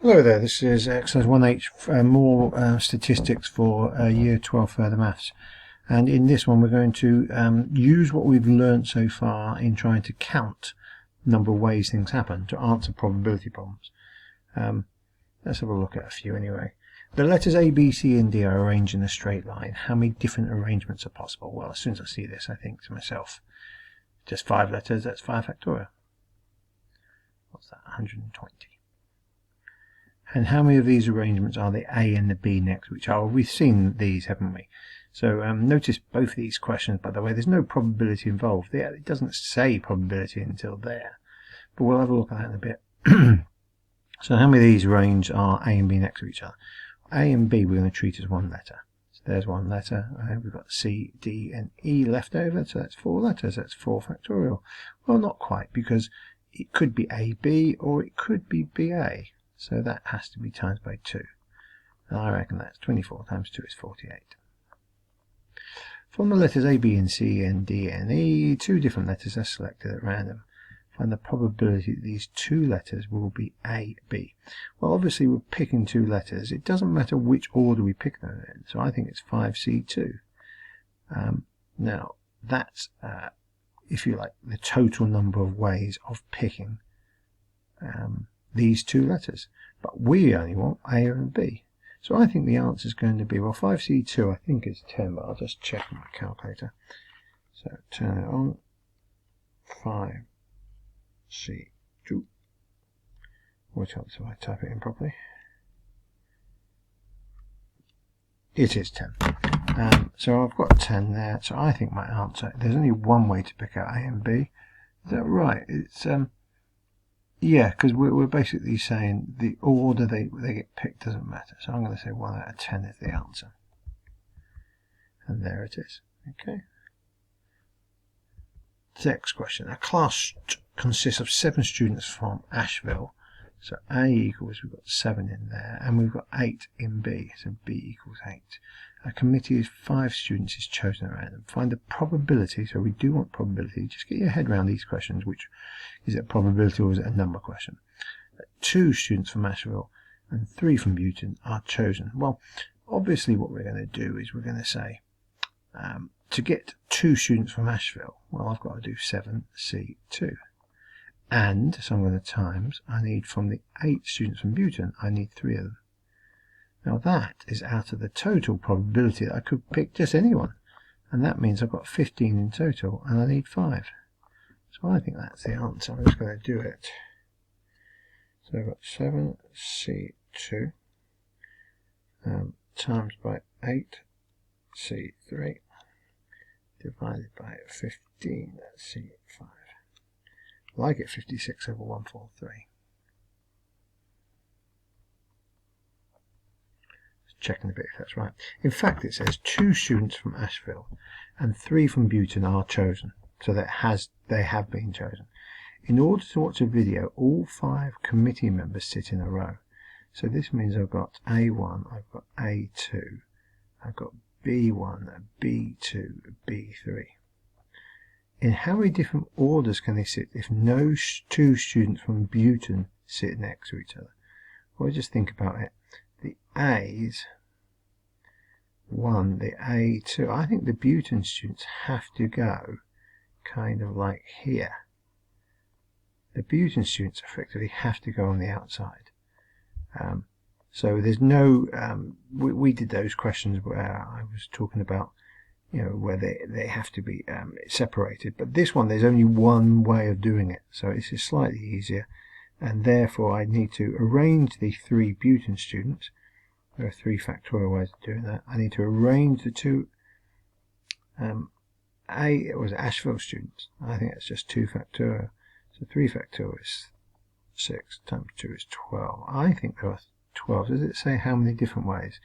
Hello there, this is exercise 1H, more statistics for year 12 further maths, and in this one we're going to use what we've learnt so far in trying to count the number of ways things happen to answer probability problems. Let's have a look at a few anyway. The letters A, B, C and D are arranged in a straight line. How many different arrangements are possible? Well, as soon as I see this I think to myself, just 5 letters, that's 5 factorial. What's that? 120. And how many of these arrangements are the A and the B next to each other? We've seen these, haven't we? So notice both of these questions, by the way, there's no probability involved. It doesn't say probability until there. But we'll have a look at that in a bit. So how many of these arranged are A and B next to each other? A and B we're going to treat as one letter. So there's one letter. We've got C, D and E left over. So that's 4 letters. That's 4 factorial. Well, not quite, because it could be AB or it could be BA. So that has to be times by 2. And I reckon that's 24 times 2 is 48. From the letters A, B and C and D and E, 2 different letters are selected at random. Find the probability that these 2 letters will be A, B. Well, obviously we're picking 2 letters. It doesn't matter which order we pick them in. So I think it's 5C2. Now, that's, if you like, the total number of ways of picking these 2 letters, but we only want A and B. So I think the answer is going to be, well, 5C2 I think is 10, but I'll just check my calculator. So turn it on. 5C2. What else if I type it in properly? It is 10. So I've got 10 there, so I think my answer, there's only one way to pick out A and B. Is that right? It's yeah, because we're basically saying the order they get picked doesn't matter. So I'm going to say 1 out of 10 is the answer. And there it is. Okay. Next question. A class consists of 7 students from Asheville. So A equals, we've got 7 in there, and we've got 8 in B. So B equals 8. A committee of 5 students is chosen at random. Find the probability, so we do want probability. Just get your head around these questions, which is it a probability or is it a number question? 2 students from Asheville and 3 from Buton are chosen. Well, obviously what we're going to do is we're going to say, to get 2 students from Asheville, well, I've got to do 7C2. And, so I'm going to times, I need from the 8 students from Buton, I need 3 of them. Now that is out of the total probability that I could pick just anyone. And that means I've got 15 in total, and I need 5. So I think that's the answer. I'm just going to do it. So I've got 7C2 times by 8C3 divided by 15, that's C5. Well, I get 56 over 143. Checking a bit if that's right. In fact, it says 2 students from Asheville and 3 from Buton are chosen. So that they have been chosen. In order to watch a video, all 5 committee members sit in a row. So this means I've got A1, I've got A2, I've got B1, B2, B3. In how many different orders can they sit if no 2 students from Buton sit next to each other? Well, just think about it. The A's, 1, the A2, I think the Buton students have to go kind of like here. The Buton students effectively have to go on the outside. So there's no, we did those questions where I was talking about, you know, where they have to be separated. But this one, there's only one way of doing it. So it's just slightly easier. And therefore, I need to arrange the 3 Buton students. There are 3 factorial ways of doing that. I need to arrange the 2 Asheville students. I think that's just 2 factorial. So 3 factorial is 6 times 2 is 12. I think there are 12. Does it say how many different ways?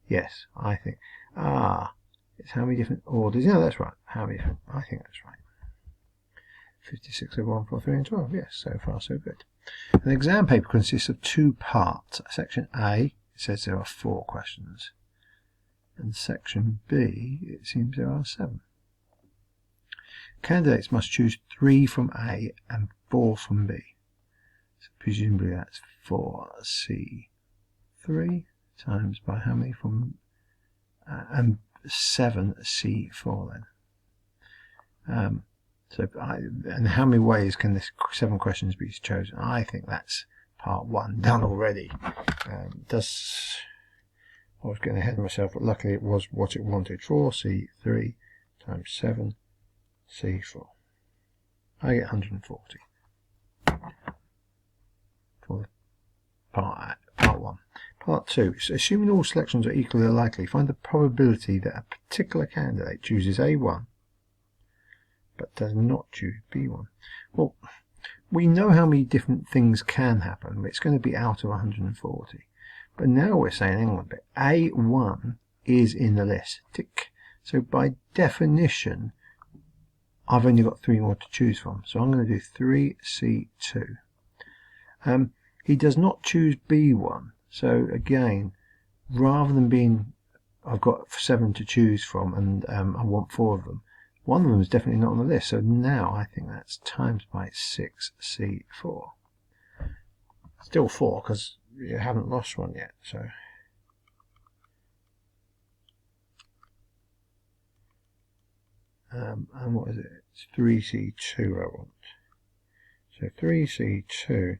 Yes, I think. It's how many different orders. Yeah, that's right. How many different? I think that's right. 56 over 143 and 12. Yes, so far so good. An exam paper consists of 2 parts. Section A, it says there are 4 questions. And section B, it seems there are 7. Candidates must choose 3 from A and 4 from B. So presumably that's 4C3 times by how many from and 7C4 then. And how many ways can this 7 questions be chosen? I think that's part 1 done already. I was getting ahead of myself, but luckily it was what it wanted. 4C3 times 7C4. I get 140 for part 1. Part 2. Assuming all selections are equally likely, find the probability that a particular candidate chooses A1 but does not choose B1. Well, we know how many different things can happen. It's going to be out of 140. But now we're saying, hang on a bit, A1 is in the list. Tick. So by definition, I've only got 3 more to choose from. So I'm going to do 3C2. He does not choose B1. So again, rather than being, I've got 7 to choose from and I want 4 of them. One of them is definitely not on the list. So now I think that's times by 6C4. Still 4 because you haven't lost one yet. So and what is it? It's 3C2 I want. So 3C2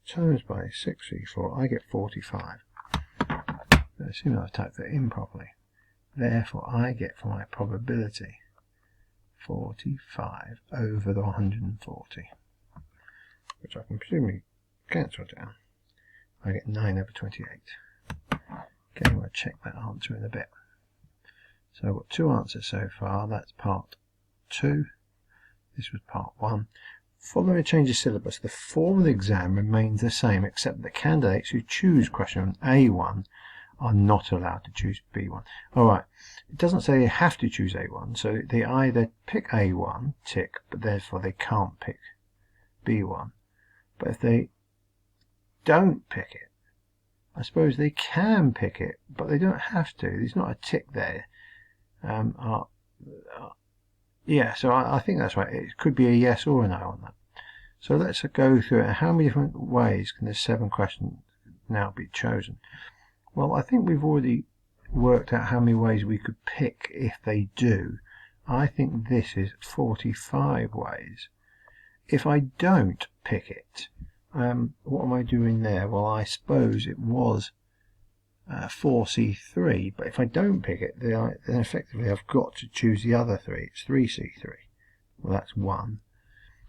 times by 6C4, I get 45. Assuming I've typed that in properly. Therefore, I get for my probability 45 over the 140, which I can presumably cancel down. I get 9 over 28. Okay, we'll check that answer in a bit. So I've got 2 answers so far. That's part 2. This was part 1. Following a change of syllabus, the form of the exam remains the same, except that the candidates who choose question A1 are not allowed to choose B1. Alright, it doesn't say they have to choose A1, so they either pick A1, tick, but therefore they can't pick B1. But if they don't pick it, I suppose they can pick it, but they don't have to. There's not a tick there. Yeah, so I think that's right. It could be a yes or a no on that. So let's go through it. How many different ways can the 7 questions now be chosen? Well, I think we've already worked out how many ways we could pick if they do. I think this is 45 ways. If I don't pick it, what am I doing there? Well, I suppose it was 4C3, but if I don't pick it, then effectively I've got to choose the other 3. It's 3C3. Well, that's 1.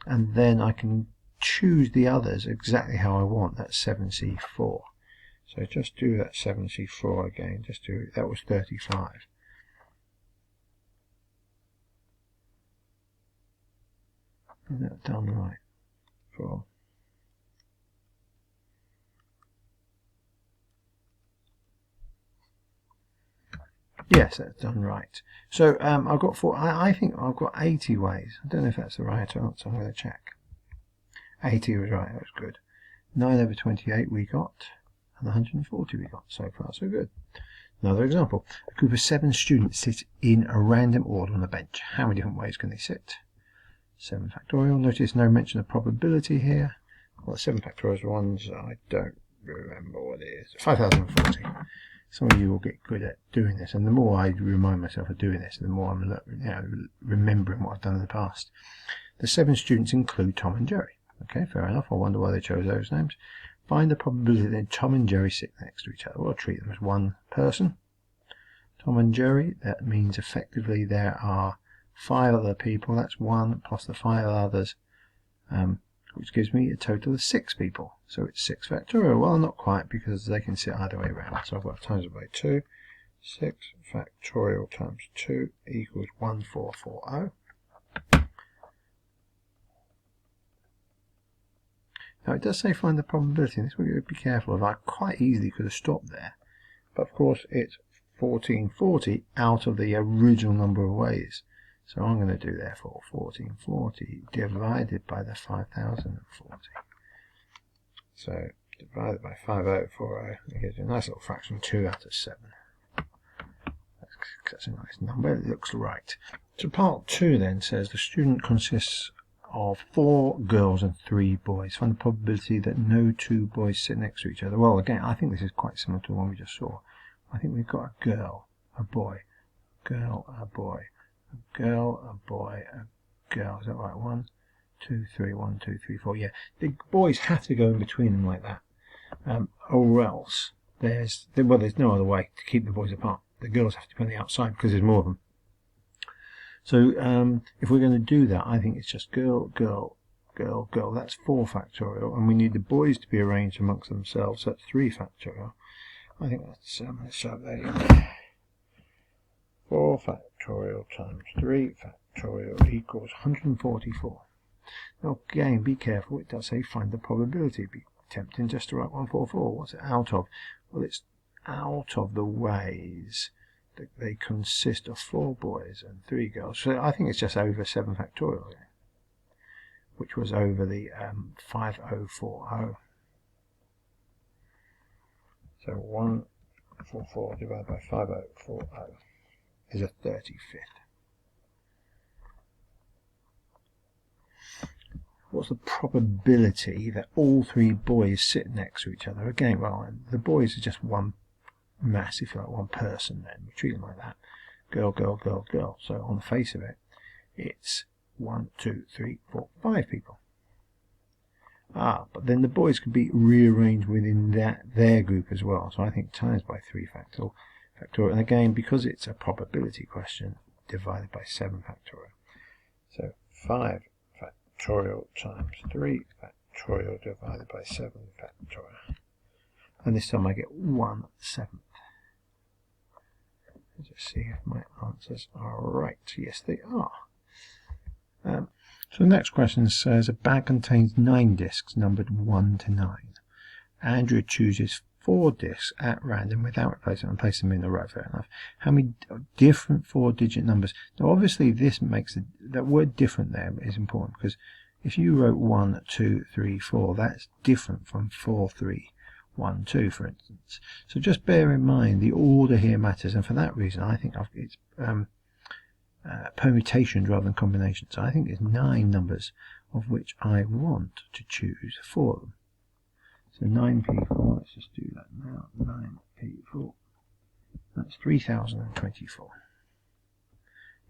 And then I can choose the others exactly how I want. That's 7C4. So just do that 7C4 again. Just do that was 35. Is that done right? 4. Yes, that's done right. So I've got 4. I think I've got 80 ways. I don't know if that's the right answer. I'm going to check. 80 was right. That was good. 9 over 28 we got. And 140 we got. So far, so good. Another example. A group of 7 students sit in a random order on a bench. How many different ways can they sit? 7 factorial. Notice no mention of probability here. Well, 7 factorial ones, I don't remember what it is. 5040. Some of you will get good at doing this, and the more I remind myself of doing this, the more I'm remembering what I've done in the past. The 7 students include Tom and Jerry. Okay, fair enough. I wonder why they chose those names. Find the probability that Tom and Jerry sit next to each other. We'll treat them as one person. Tom and Jerry, that means effectively there are 5 other people. That's 1 plus the 5 others, which gives me a total of 6 people. So it's 6 factorial. Well, not quite, because they can sit either way around. So I've got times it by 2. 6 factorial times 2 equals 1440. Now it does say find the probability, and this we've got to be careful of. I quite easily could have stopped there. But of course it's 1440 out of the original number of ways. So I'm going to do therefore 1440 divided by the 5040. So divided by 5040, it gives you a nice little fraction, 2 out of 7. That's a nice number, it looks right. So part 2 then says the student consists of 4 girls and 3 boys. Find the probability that no 2 boys sit next to each other. Well, again, I think this is quite similar to the one we just saw. I think we've got a girl, a boy, girl, a boy, a girl, a boy, a girl. Is that right? 1, 2, 3, 1, 2, 3, 4. Yeah, the boys have to go in between them like that, or else there's no other way to keep the boys apart. The girls have to be on the outside because there's more of them. So if we're going to do that, I think it's just girl, girl, girl, girl. That's 4 factorial, and we need the boys to be arranged amongst themselves. So that's 3 factorial. I think that's let's show there you go. 4 factorial times 3 factorial equals 144. Now again, be careful. It does say find the probability. It'd be tempting just to write 144. What's it out of? Well, it's out of the ways that they consist of 4 boys and 3 girls. So I think it's just over 7 factorial, which was over the 5040. So 144 divided by 5040 is a 35th. What's the probability that all 3 boys sit next to each other? Again, well, the boys are just one mass, if you like, one person, then we treat them like that. Girl, girl, girl, girl. So on the face of it, it's 1, 2, 3, 4, 5 people. But then the boys could be rearranged within their group as well. So I think times by 3 factorial. And again, because it's a probability question, divided by 7 factorial. So 5 factorial times 3 factorial divided by 7 factorial. And this time I get 1/7. Let's just see if my answers are right. Yes, they are. So the next question says a bag contains 9 discs numbered 1 to 9. Andrew chooses 4 discs at random without replacement and places them in a row. Fair enough. How many different 4-digit numbers? Now obviously this makes that word different there is important, because if you wrote 1, 2, 3, 4, that's different from 4, 3, 1, 2, for instance. So just bear in mind the order here matters, and for that reason I think it's permutations rather than combinations. So I think there's 9 numbers of which I want to choose 4 of them. So 9 people, let's just do that now. 9 people, that's 3024.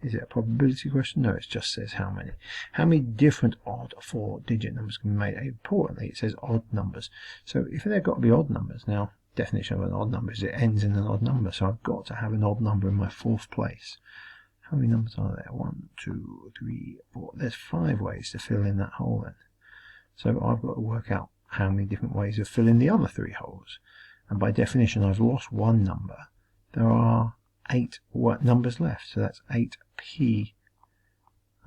Is it a probability question? No, it just says how many. How many different odd 4-digit numbers can be made? Importantly, it says odd numbers. So if they've got to be odd numbers, now, definition of an odd number is it ends in an odd number. So I've got to have an odd number in my 4th place. How many numbers are there? 1, 2, 3, 4. There's 5 ways to fill in that hole then. So I've got to work out how many different ways of filling the other 3 holes. And by definition, I've lost 1 number. There are 8 numbers left. So that's 8p.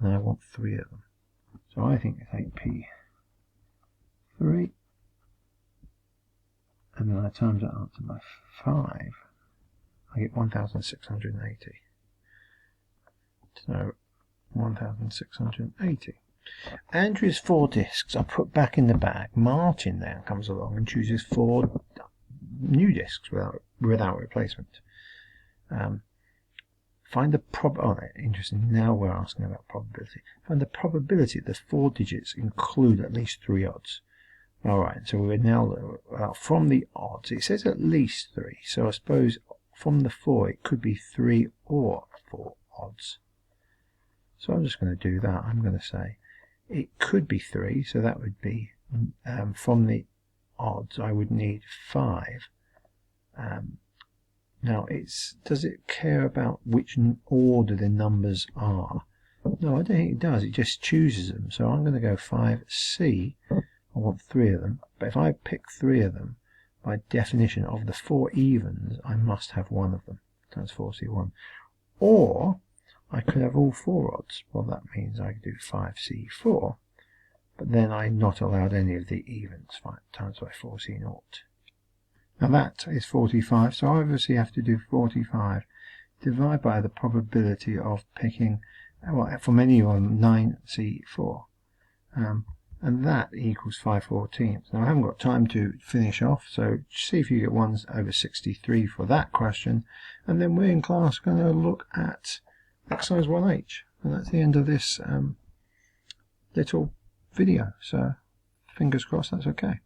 And I want 3 of them. So I think it's 8p. 3. And then I times that answer by 5. I get 1680. So 1680. Andrew's 4 discs are put back in the bag. Martin then comes along and chooses 4 new discs without replacement. Find the interesting. Now we're asking about probability. Find the probability that the 4 digits include at least 3 odds. Alright, so we're now from the odds. It says at least 3, so I suppose from the 4 it could be 3 or 4 odds. So I'm just going to do that. I'm going to say it could be 3, so that would be from the odds I would need 5. Now does it care about which order the numbers are? No, I don't think it does. It just chooses them. So I'm going to go 5c. I want 3 of them. But if I pick 3 of them, by definition of the 4 evens, I must have 1 of them. Times 4c1. Or I could have all 4 odds. Well, that means I could do 5c4, but then I'm not allowed any of the evens. 5 times by 4c0. Now that is 45, so I obviously have to do 45 divided by the probability of picking, well, from any one, 9c4. And that equals 5/14. Now I haven't got time to finish off, so see if you get 1/63 for that question, and then we're in class going to look at exercise 1H, and that's the end of this little video. So fingers crossed that's okay.